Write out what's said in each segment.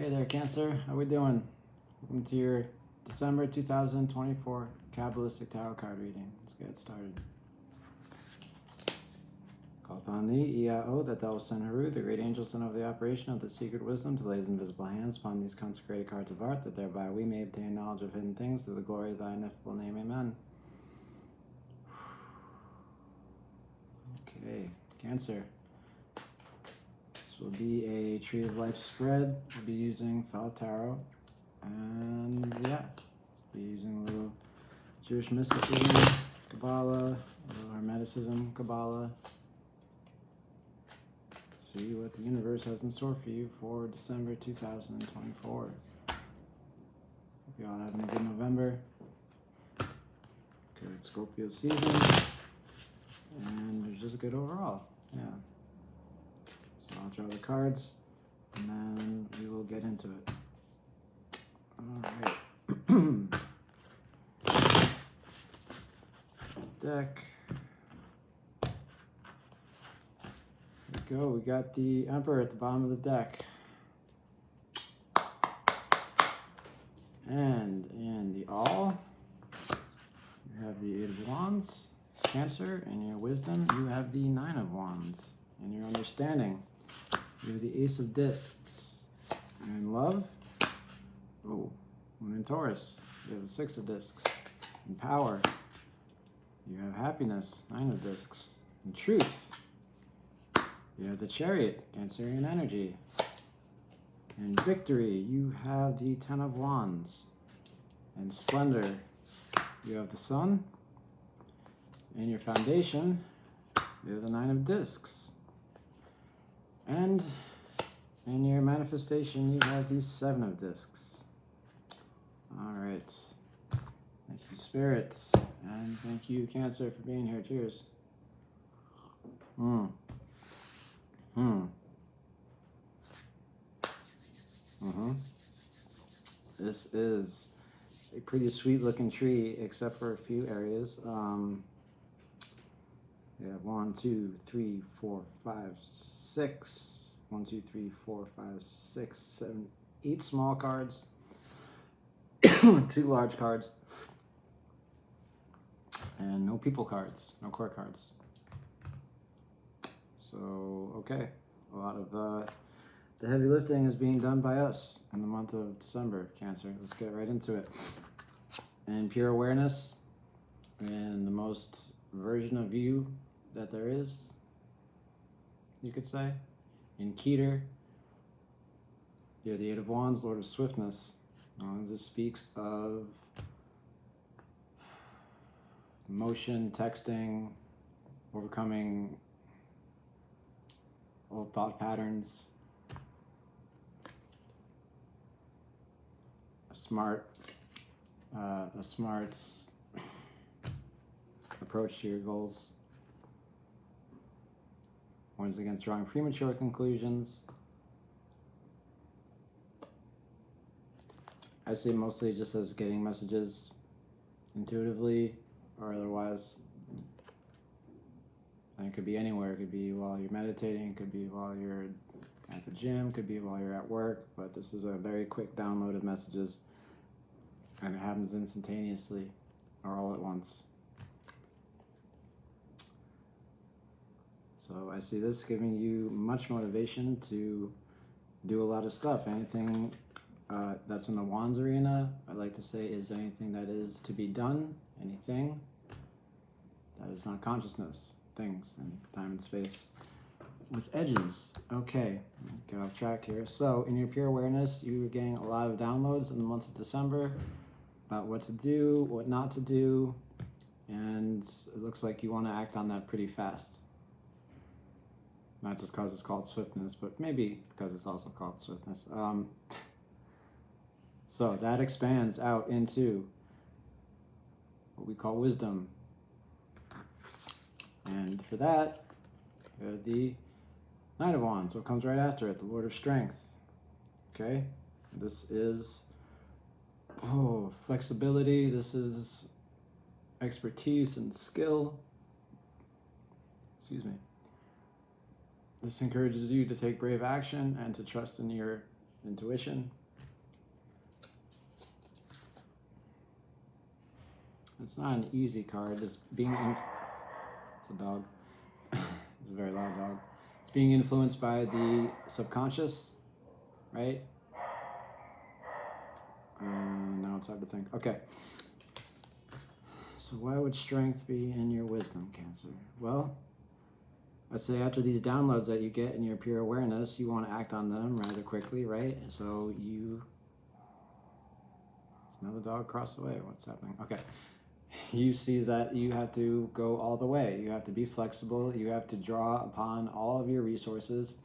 Hey there, Cancer. How we doing? Welcome to your December 2024 Kabbalistic Tarot card reading. Let's get started. Call upon thee, Iao, that thou wilt send Haru, the great angel son of the operation of the secret wisdom, to lay his invisible hands upon these consecrated cards of art, that thereby we may obtain knowledge of hidden things through the glory of thy ineffable name. Amen. Okay, Cancer. This will be a Tree of Life spread. We'll be using Thoth Tarot. And yeah, we'll be using a little Jewish mysticism, Kabbalah, a little Hermeticism, Kabbalah. See what the universe has in store for you for December 2024. Hope you all having a good November. Good Scorpio season. And just good overall. Yeah. So I'll draw the cards and then we will get into it. Alright. Deck. There we go. We got the Emperor at the bottom of the deck. And in the All, you have the Eight of Wands, Cancer. In your Wisdom, you have the Nine of Wands. In your Understanding, you have the Ace of Discs. And in Love, oh, Moon in Taurus, you have the Six of Discs. In Power, you have Happiness, Nine of Discs. In Truth, you have the Chariot, Cancerian energy. In Victory, you have the Ten of Wands. In Splendor, you have the Sun. In your Foundation, you have the Nine of Discs. And in your Manifestation, you have the Seven of Discs. Alright. Thank you, Spirits. And thank you, Cancer, for being here. Cheers. This is a pretty sweet looking tree, except for a few areas. We have 1, 2, 3, 4, 5, 6. 1, 2, 3, 4, 5, 6, 7, 8 small cards. 2 large cards. And no people cards, no court cards. So, okay. A lot of the heavy lifting is being done by us in the month of December, Cancer. Let's get right into it. In Pure Awareness, in the most version of you that there is, you could say. In Keter, you're the Eight of Wands, Lord of Swiftness. This speaks of motion, texting, overcoming old thought patterns, a smart approach to your goals. Warns against drawing premature conclusions. I see it mostly just as getting messages intuitively or otherwise. And it could be anywhere. It could be while you're meditating, it could be while you're at the gym, it could be while you're at work, but this is a very quick download of messages, and it happens instantaneously or all at once. So I see this giving you much motivation to do a lot of stuff. Anything that's in the Wands arena, I like to say, is anything that is to be done, anything that is not consciousness, things in time and space with edges. Okay, get off track here. So in your Pure Awareness, you're getting a lot of downloads in the month of December about what to do, what not to do, and it looks like you want to act on that pretty fast. Not just because it's called Swiftness, but maybe because it's also called Swiftness. So that expands out into what we call Wisdom. And for that, the Knight of Wands, what comes right after it, the Lord of Strength. Okay, this is flexibility, this is expertise and skill. This encourages you to take brave action and to trust in your intuition. It's not an easy card. It's being it's a dog. It's a very loud dog. It's being influenced by the subconscious, right? Now it's hard to think. Okay. So why would strength be in your wisdom, Cancer? Well, I'd say after these downloads that you get in your pure awareness, you want to act on them rather quickly, right? So you... Another dog across the way. What's happening? Okay. You see that you have to go all the way. You have to be flexible. You have to draw upon all of your resources.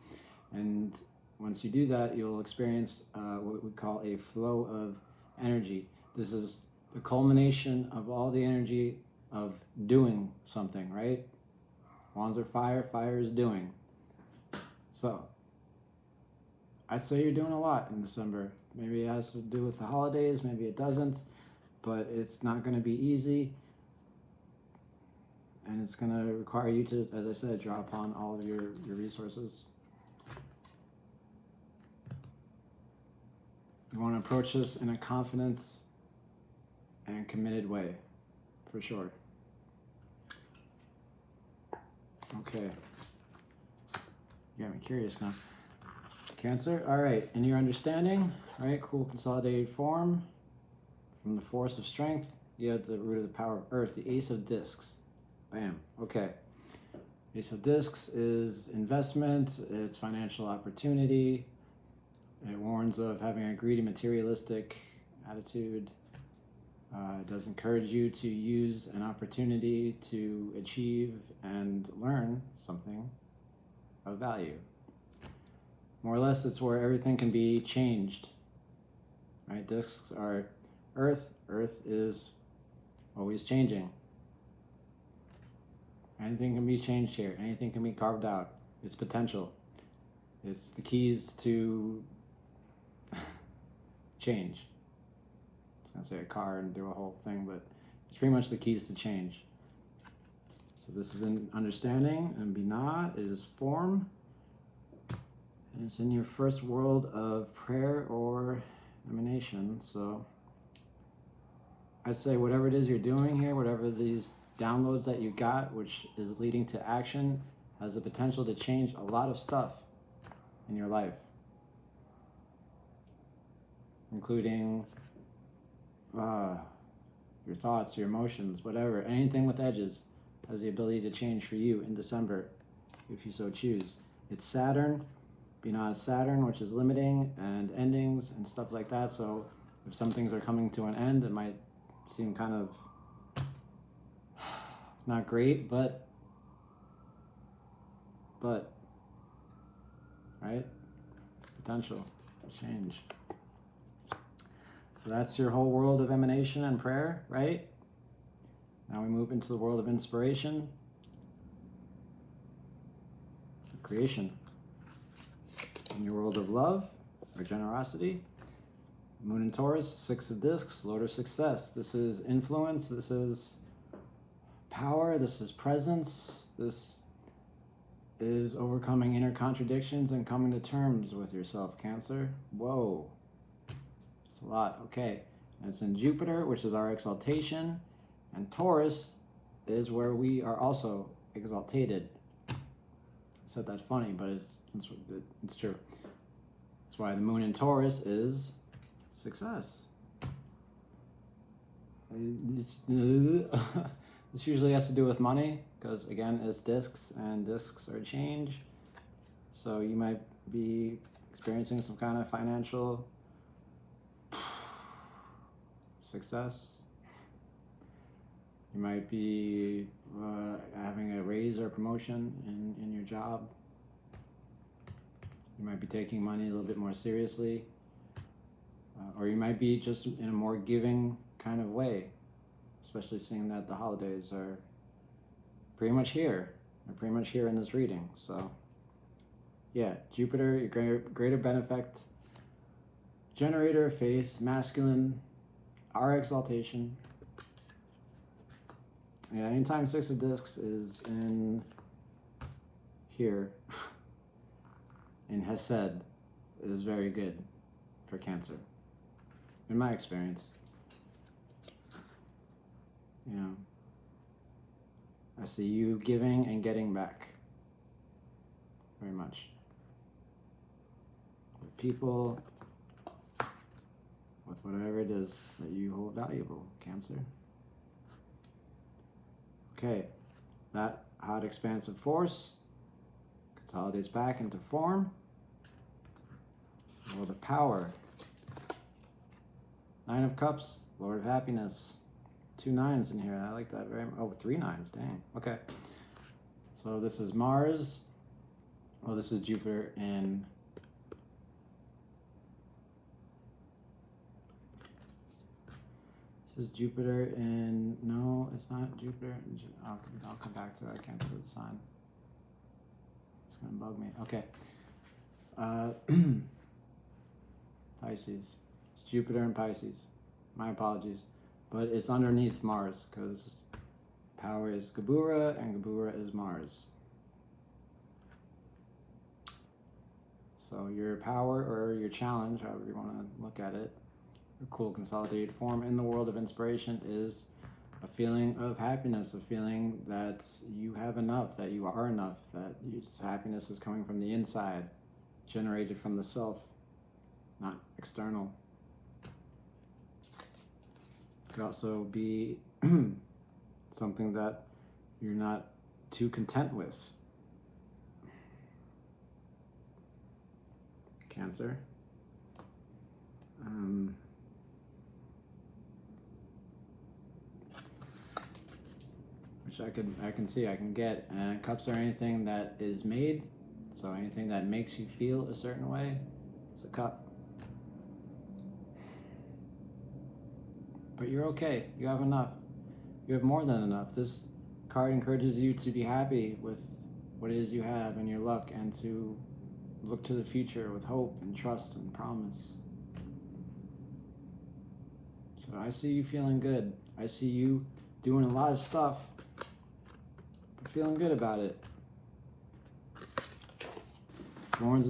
And once you do that, you'll experience what we call a flow of energy. This is the culmination of all the energy of doing something, right? Wands are fire, fire is doing. So, I'd say you're doing a lot in December. Maybe it has to do with the holidays, maybe it doesn't, but it's not going to be easy. And it's going to require you to, as I said, draw upon all of your resources. You want to approach this in a confident and committed way, for sure. Okay. You got me curious now. Cancer, all right, in your understanding, all right, cool consolidated form. From the force of strength, you have the root of the power of earth, the Ace of Discs. Bam, okay. Ace of Discs is investment, it's financial opportunity. It warns of having a greedy, materialistic attitude. It does encourage you to use an opportunity to achieve and learn something of value. More or less, it's where everything can be changed. Right? Discs are earth. Earth is always changing. Anything can be changed here. Anything can be carved out. It's potential. It's the keys to change. I was going to say a car and do a whole thing, but it's pretty much the keys to change. So this is in understanding, and Binah is form. And it's in your first world of prayer or emanation. So I'd say whatever it is you're doing here, whatever these downloads that you got, which is leading to action, has the potential to change a lot of stuff in your life, including your thoughts, your emotions, whatever. Anything with edges has the ability to change for you in December, if you so choose. It's Saturn. Binah is Saturn, which is limiting and endings and stuff like that. So if some things are coming to an end, it might seem kind of not great, but right? Potential change. So that's your whole world of emanation and prayer, right? Now we move into the world of inspiration, creation. In your world of love or generosity, Moon in Taurus, Six of Discs, Lord of Success. This is influence, this is power, this is presence, this is overcoming inner contradictions and coming to terms with yourself, Cancer. Whoa. It's a lot, okay. And it's in Jupiter, which is our exaltation, and Taurus is where we are also exaltated. I said that funny, but it's true. That's why the moon in Taurus is success. This usually has to do with money, because again, it's discs, and discs are change. So you might be experiencing some kind of financial success. You might be having a raise or promotion in your job. You might be taking money a little bit more seriously. Or you might be just in a more giving kind of way, especially seeing that the holidays are pretty much here. They're pretty much here in this reading. So, yeah, Jupiter, your greater benefect, generator of faith, masculine, our exaltation. Yeah, anytime Six of Discs is in here, in Hesed, it is very good. for Cancer, in my experience. You know, I see you giving and getting back very much. With people, with whatever it is that you hold valuable, Cancer. Okay, that hot expansive force consolidates back into form. World of Power. Nine of Cups, Lord of Happiness. 2 9s in here. I like that very much. Oh, 3 9s. Dang. Okay. So this is Mars. Well, this is Jupiter in This is Jupiter in, no, it's not Jupiter. I'll come back to that. I can't do the sign. It's gonna bug me. Okay. Pisces. It's Jupiter in Pisces. My apologies. But it's underneath Mars because power is Gabura and Gabura is Mars. So your power or your challenge, however you want to look at it, a cool consolidated form in the world of inspiration is a feeling of happiness, a feeling that you have enough, that you are enough, that happiness is coming from the inside, generated from the self, not external. It could also be something that you're not too content with. Cancer. Which I can see, I can get. And cups are anything that is made, so anything that makes you feel a certain way is a cup. But you're okay. You have enough. You have more than enough. This card encourages you to be happy with what it is you have and your luck, and to look to the future with hope and trust and promise. So I see you feeling good. I see you doing a lot of stuff, but feeling good about it. Warns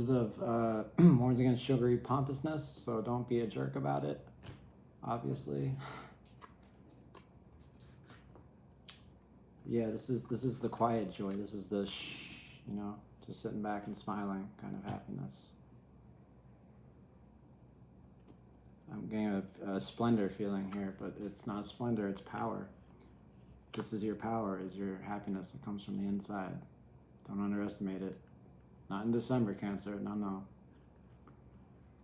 against sugary pompousness, so don't be a jerk about it, obviously. Yeah, this is the quiet joy. This is the just sitting back and smiling kind of happiness. I'm getting a splendor feeling here, but it's not splendor, it's power. This is your power, is your happiness that comes from the inside. Don't underestimate it. Not in December, Cancer, no.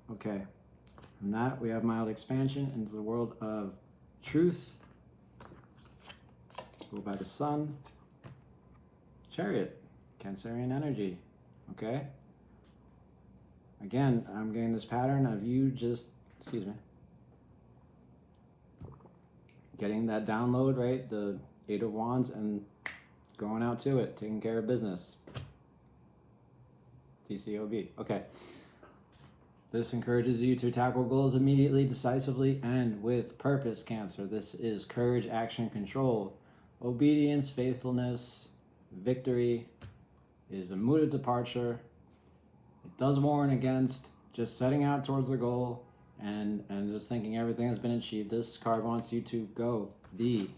Okay, from that we have mild expansion into the world of truth. Go by the sun. Chariot. Cancerian energy, okay? Again, I'm getting this pattern of you just, getting that download, right? The 8 of Wands and going out to it, taking care of business. TCOB, okay. This encourages you to tackle goals immediately, decisively, and with purpose, Cancer. This is courage, action, control, obedience, faithfulness, victory. It is a mood of departure. It does warn against just setting out towards the goal and just thinking everything has been achieved. This card wants you to go the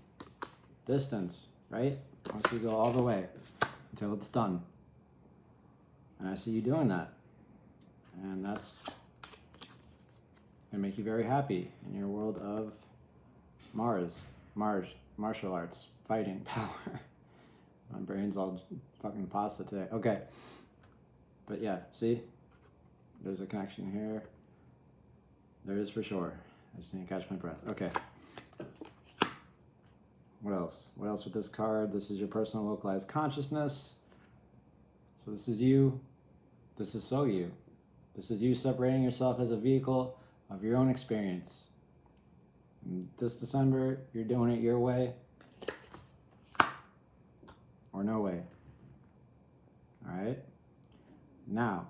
distance, right? It wants you to go all the way until it's done. And I see you doing that. And that's going to make you very happy in your world of Mars, martial arts, fighting, power. My brain's all fucking pasta today. Okay. But yeah, see? There's a connection here. There is for sure. I just need to catch my breath. Okay. What else? What else with this card? This is your personal localized consciousness. So this is you. This is so you. This is you separating yourself as a vehicle of your own experience. And this December, you're doing it your way. Or no way. All right. Now,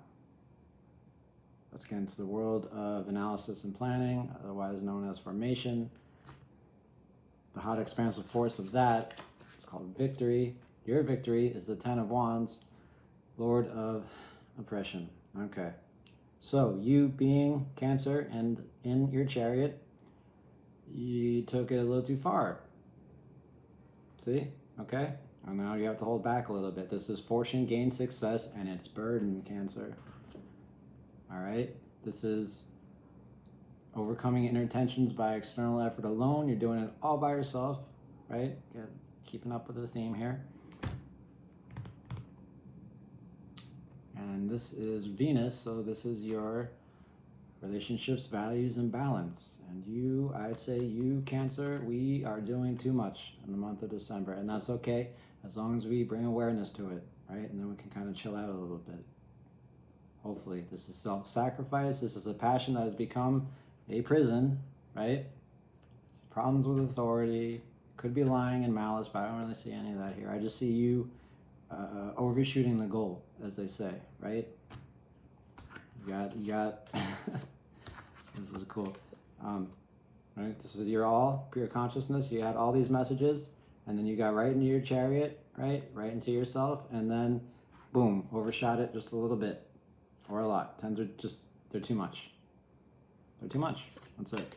let's get into the world of analysis and planning, otherwise known as formation. The hot expansive force of that is called victory. Your victory is the 10 of Wands, Lord of oppression. Okay. So you being Cancer and in your chariot, you took it a little too far. See? Okay? And now you have to hold back a little bit. This is fortune, gain, success, and it's burden, Cancer. All right? This is overcoming inner tensions by external effort alone. You're doing it all by yourself, right? Keeping up with the theme here. And this is Venus, so this is your relationships, values, and balance. And you, I say you, Cancer, we are doing too much in the month of December, and that's okay as long as we bring awareness to it, right? And then we can kind of chill out a little bit. Hopefully, this is self-sacrifice. This is a passion that has become a prison, right? Problems with authority, could be lying and malice, but I don't really see any of that here. I just see you overshooting the goal, as they say, right? You got this is cool. Right? This is your all, pure consciousness. You had all these messages, and then you got right into your chariot, right? Right into yourself, and then, boom, overshot it just a little bit, or a lot. Tens are just, they're too much. They're too much. That's it.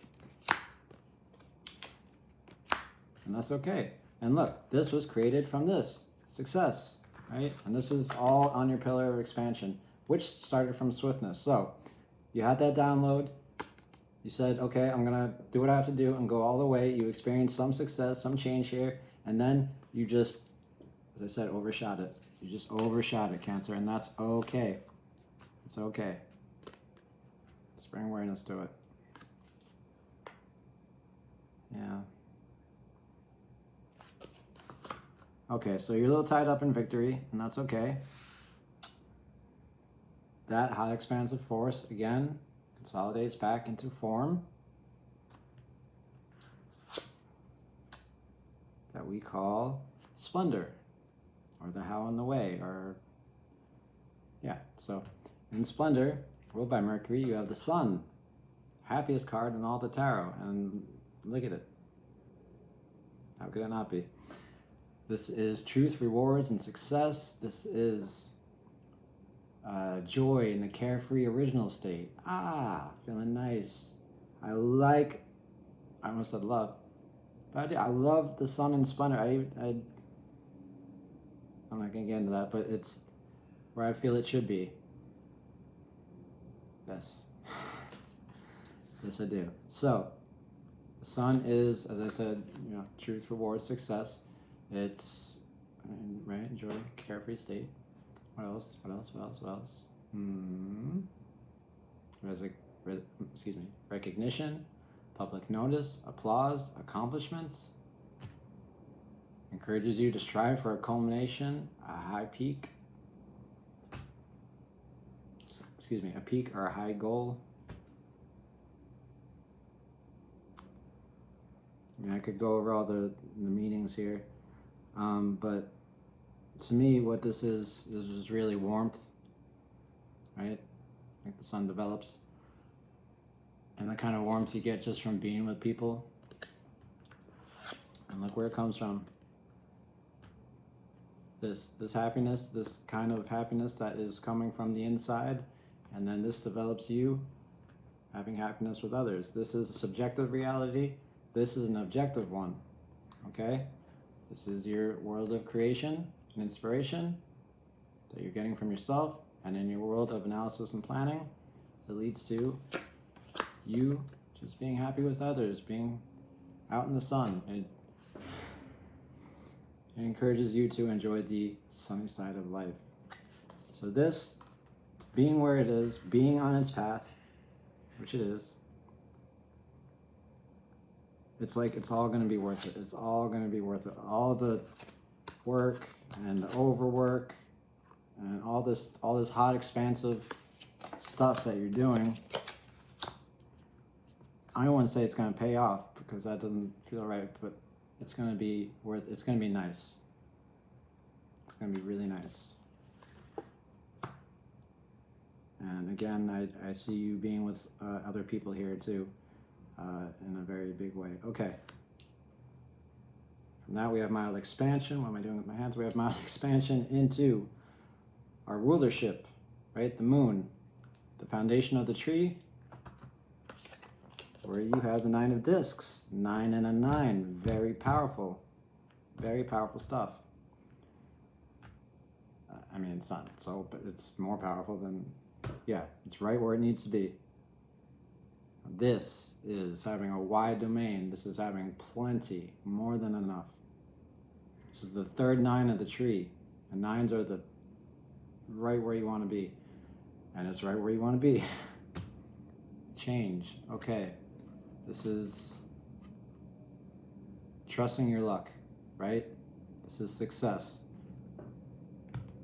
And that's okay. And look, this was created from this. Success, right? And this is all on your pillar of expansion, which started from swiftness. So you had that download. You said, okay, I'm going to do what I have to do and go all the way. You experienced some success, some change here. And then you just, as I said, overshot it. You just overshot it, Cancer. And that's okay. It's okay. Just bring awareness to it. Yeah. Okay, so you're a little tied up in victory, and that's okay. That high expansive force, again, consolidates back into form that we call splendor, or the how and the way, or, yeah. So in splendor, ruled by Mercury, you have the Sun, happiest card in all the tarot, and look at it. How could it not be? This is truth, rewards, and success. This is joy in the carefree original state. Ah, feeling nice. I almost said love, but I love the Sun and splendor. I'm not gonna get into that, but it's where I feel it should be. Yes. Yes, I do. So, the Sun is, as I said, truth, rewards, success. It's, right, joy, carefree state. What else? Recognition, public notice, applause, accomplishments. Encourages you to strive for a culmination, a high peak. A peak or a high goal. I mean, I could go over all the meanings here. But to me, what this is really warmth, right? Like the Sun develops. And the kind of warmth you get just from being with people. And look where it comes from. This happiness, this kind of happiness that is coming from the inside. And then this develops you having happiness with others. This is a subjective reality. This is an objective one, okay? This is your world of creation and inspiration that you're getting from yourself, and in your world of analysis and planning, it leads to you just being happy with others, being out in the sun. It encourages you to enjoy the sunny side of life. So this, being where it is, being on its path, which it is, it's like it's all going to be worth it. It's all going to be worth it. All the work and the overwork and all this hot, expansive stuff that you're doing. I don't want to say it's going to pay off because that doesn't feel right, but it's going to be worth. It's going to be nice. It's going to be really nice. And again, I see you being with other people here too. In a very big way. Okay. From that we have mild expansion. What am I doing with my hands? We have mild expansion into our rulership, right? The moon. the foundation of the tree, where you have the 9 of discs. 9 and a 9. Very powerful. Very powerful stuff. I mean, it's not so, but it's more powerful than, yeah, it's right where it needs to be. This is having a wide domain. This is having plenty, more than enough. This is the third 9 of the tree. And 9s are the right where you want to be. And it's right where you want to be. Change. Okay. This is trusting your luck, right? This is success.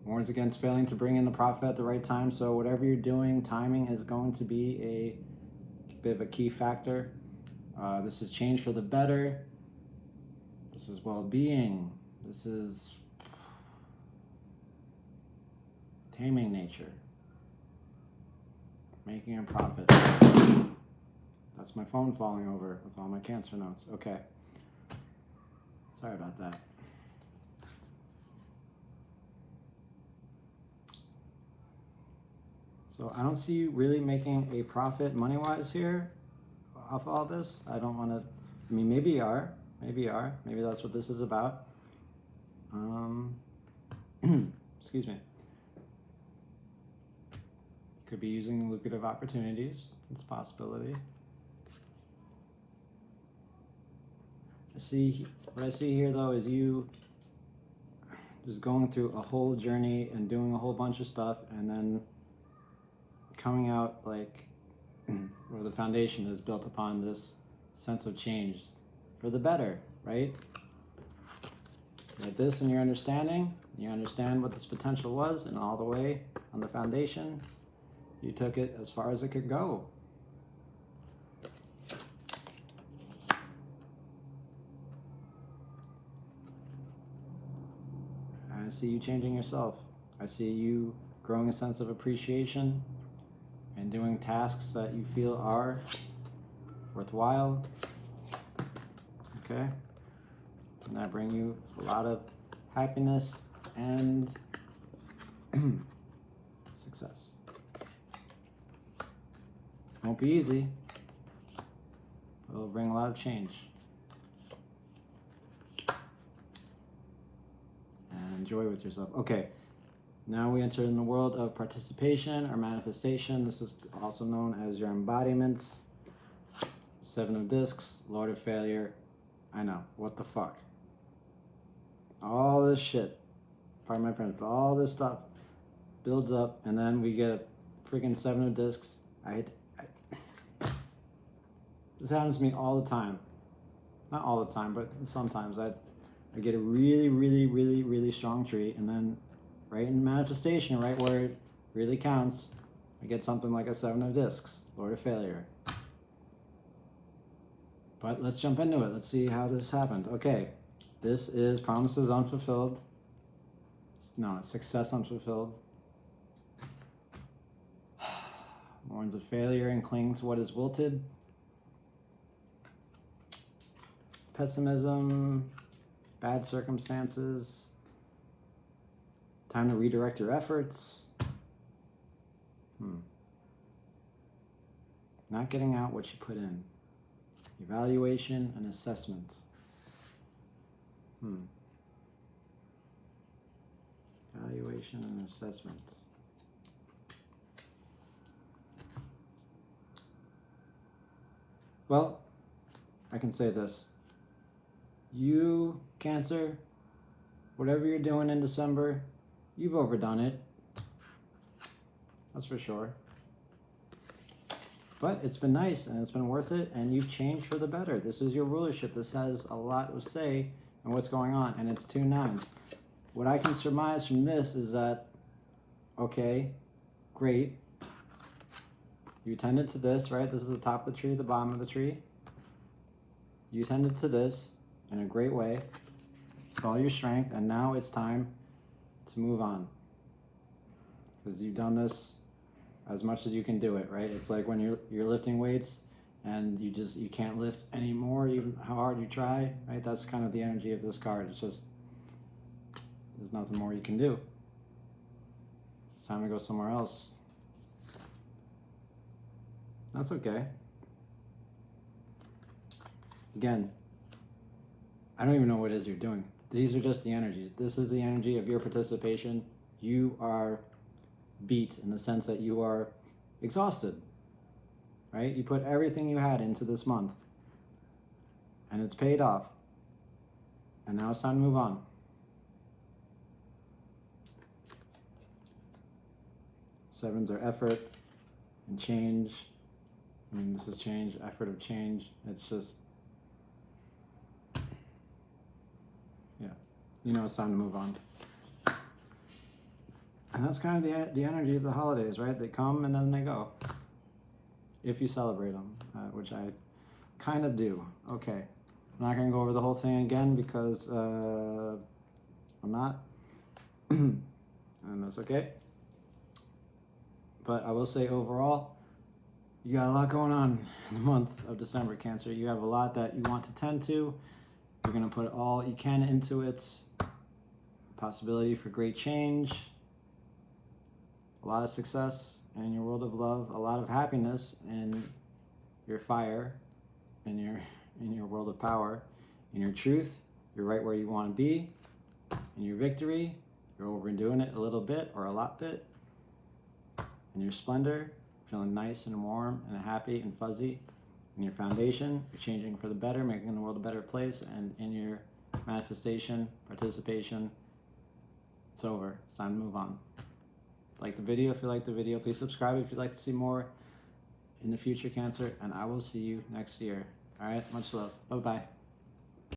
Warns against failing to bring in the profit at the right time. So whatever you're doing, timing is going to be a bit of a key factor. This is change for the better. This is well-being. This is taming nature. Making a profit. That's my phone falling over with all my Cancer notes. Okay. Sorry about that. So I don't see you really making a profit money-wise here off all this. I don't want to, I mean, maybe you are. Maybe you are. Maybe that's what this is about. Excuse me. Could be using lucrative opportunities. It's a possibility. What I see here though is you just going through a whole journey and doing a whole bunch of stuff and then coming out like where the foundation is built upon this sense of change for the better, right? You had this in your understanding, you understand what this potential was, and all the way on the foundation, you took it as far as it could go. I see you changing yourself. I see you growing a sense of appreciation and doing tasks that you feel are worthwhile. Okay? And that bring you a lot of happiness and success. Won't be easy. It'll bring a lot of change. And enjoy with yourself. Okay. Now we enter in the world of participation or manifestation. This is also known as your embodiments. 7 of discs, Lord of failure. I know, what the fuck? All this shit, pardon my friends, but all this stuff builds up, and then we get a freaking 7 of discs. This happens to me all the time. Not all the time, but sometimes I get a really, really, really, really strong tree, and then right in manifestation, right where it really counts, I get something like a 7 of discs, Lord of failure. But let's jump into it. Let's see how this happened. Okay, this is promises unfulfilled. No, it's success unfulfilled. Warns of failure and cling to what is wilted. Pessimism, bad circumstances. Time to redirect your efforts. Not getting out what you put in. Evaluation and assessment. Evaluation and assessment. Well, I can say this. You, Cancer, whatever you're doing in December, you've overdone it. That's for sure. But it's been nice and it's been worth it, and you've changed for the better. This is your rulership. This has a lot to say in what's going on, and it's 2 9s. What I can surmise from this is that, okay, great. You tended to this, right? This is the top of the tree, the bottom of the tree. You tended to this in a great way with all your strength, and now it's time to move on. Because you've done this as much as you can do it, right? It's like when you're lifting weights and you can't lift anymore, even how hard you try, right? That's kind of the energy of this card. It's just, there's nothing more you can do. It's time to go somewhere else. That's okay. Again, I don't even know what it is you're doing. These are just the energies. This is the energy of your participation. You are beat in the sense that you are exhausted, right? You put everything you had into this month and it's paid off. And now it's time to move on. Sevens are effort and change. I mean, this is change, effort of change. It's just, yeah, you know it's time to move on. And that's kind of the energy of the holidays, right? They come and then they go. If you celebrate them, which I kind of do. Okay, I'm not going to go over the whole thing again because I'm not. And that's okay. But I will say overall, you got a lot going on in the month of December, Cancer. You have a lot that you want to tend to. You're going to put all you can into it. Possibility for great change. A lot of success in your world of love. A lot of happiness in your fire, in your world of power. In your truth, you're right where you want to be. In your victory, you're overdoing it a little bit or a lot bit. In your splendor, feeling nice and warm and happy and fuzzy. In your foundation, you're changing for the better, making the world a better place. And in your manifestation, participation, it's over. It's time to move on. Like the video if you like the video. Please subscribe if you'd like to see more in the future, Cancer. And I will see you next year. All right, much love. Bye-bye.